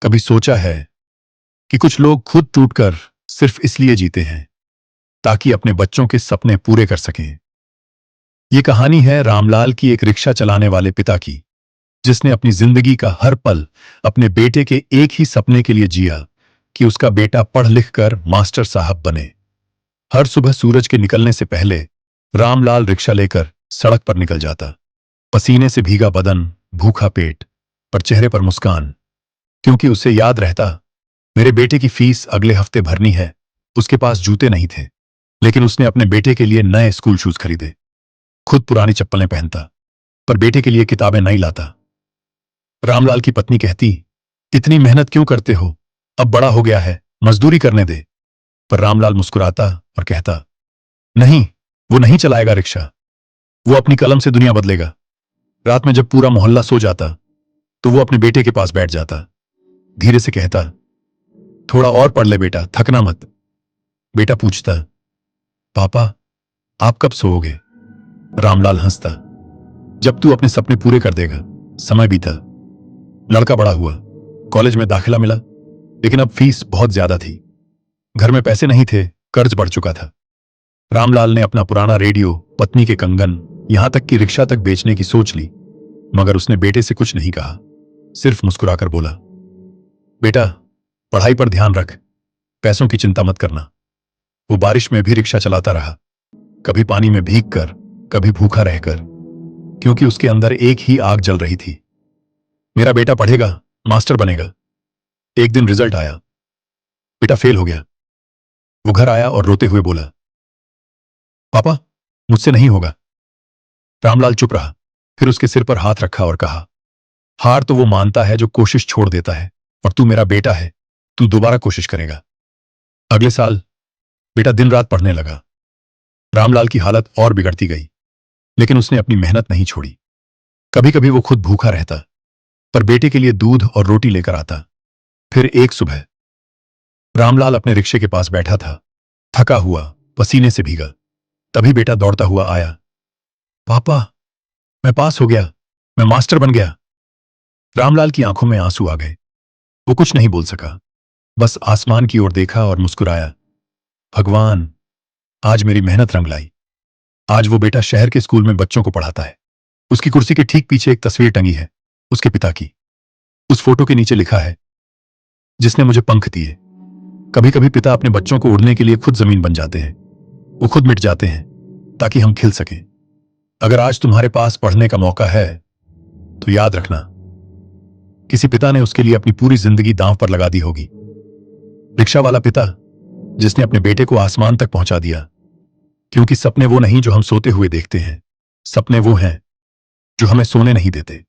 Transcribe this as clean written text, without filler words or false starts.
कभी सोचा है कि कुछ लोग खुद टूटकर सिर्फ इसलिए जीते हैं ताकि अपने बच्चों के सपने पूरे कर सकें। ये कहानी है रामलाल की, एक रिक्शा चलाने वाले पिता की, जिसने अपनी जिंदगी का हर पल अपने बेटे के एक ही सपने के लिए जिया कि उसका बेटा पढ़ लिख कर मास्टर साहब बने। हर सुबह सूरज के निकलने से पहले रामलाल रिक्शा लेकर सड़क पर निकल जाता। पसीने से भीगा बदन, भूखा पेट, पर चेहरे पर मुस्कान, क्योंकि उसे याद रहता, मेरे बेटे की फीस अगले हफ्ते भरनी है। उसके पास जूते नहीं थे, लेकिन उसने अपने बेटे के लिए नए स्कूल शूज खरीदे। खुद पुरानी चप्पलें पहनता, पर बेटे के लिए किताबें नहीं लाता। रामलाल की पत्नी कहती, इतनी मेहनत क्यों करते हो, अब बड़ा हो गया है, मजदूरी करने दे। पर रामलाल मुस्कुराता और कहता, नहीं, वो नहीं चलाएगा रिक्शा, वो अपनी कलम से दुनिया बदलेगा। रात में जब पूरा मोहल्ला सो जाता तो वो अपने बेटे के पास बैठ जाता, धीरे से कहता, थोड़ा और पढ़ ले बेटा, थकना मत। बेटा पूछता, पापा आप कब सोओगे? रामलाल हंसता, जब तू अपने सपने पूरे कर देगा। समय बीता, लड़का बड़ा हुआ, कॉलेज में दाखिला मिला, लेकिन अब फीस बहुत ज्यादा थी। घर में पैसे नहीं थे, कर्ज बढ़ चुका था। रामलाल ने अपना पुराना रेडियो, पत्नी के कंगन, यहां तक कि रिक्शा तक बेचने की सोच ली, मगर उसने बेटे से कुछ नहीं कहा, सिर्फ मुस्कुराकर बोला, बेटा पढ़ाई पर ध्यान रख, पैसों की चिंता मत करना। वो बारिश में भी रिक्शा चलाता रहा, कभी पानी में भीग कर, कभी भूखा रहकर, क्योंकि उसके अंदर एक ही आग जल रही थी, मेरा बेटा पढ़ेगा, मास्टर बनेगा। एक दिन रिजल्ट आया, बेटा फेल हो गया। वो घर आया और रोते हुए बोला, पापा मुझसे नहीं होगा। रामलाल चुप रहा, फिर उसके सिर पर हाथ रखा और कहा, हार तो वो मानता है जो कोशिश छोड़ देता है, और तू मेरा बेटा है, तू दोबारा कोशिश करेगा। अगले साल बेटा दिन रात पढ़ने लगा। रामलाल की हालत और बिगड़ती गई, लेकिन उसने अपनी मेहनत नहीं छोड़ी। कभी कभी वो खुद भूखा रहता, पर बेटे के लिए दूध और रोटी लेकर आता। फिर एक सुबह रामलाल अपने रिक्शे के पास बैठा था, थका हुआ, पसीने से भीगा। तभी बेटा दौड़ता हुआ आया, पापा मैं पास हो गया, मैं मास्टर बन गया। रामलाल की आंखों में आंसू आ गए। वो कुछ नहीं बोल सका, बस आसमान की ओर देखा और मुस्कुराया, भगवान आज मेरी मेहनत रंग लाई। आज वो बेटा शहर के स्कूल में बच्चों को पढ़ाता है। उसकी कुर्सी के ठीक पीछे एक तस्वीर टंगी है, उसके पिता की। उस फोटो के नीचे लिखा है, जिसने मुझे पंख दिए। कभी कभी पिता अपने बच्चों को उड़ने के लिए खुद जमीन बन जाते हैं, वो खुद मिट जाते हैं ताकि हम खिल सकें। अगर आज तुम्हारे पास पढ़ने का मौका है तो याद रखना, किसी पिता ने उसके लिए अपनी पूरी जिंदगी दांव पर लगा दी होगी। रिक्शा वाला पिता जिसने अपने बेटे को आसमान तक पहुंचा दिया, क्योंकि सपने वो नहीं जो हम सोते हुए देखते हैं, सपने वो हैं जो हमें सोने नहीं देते।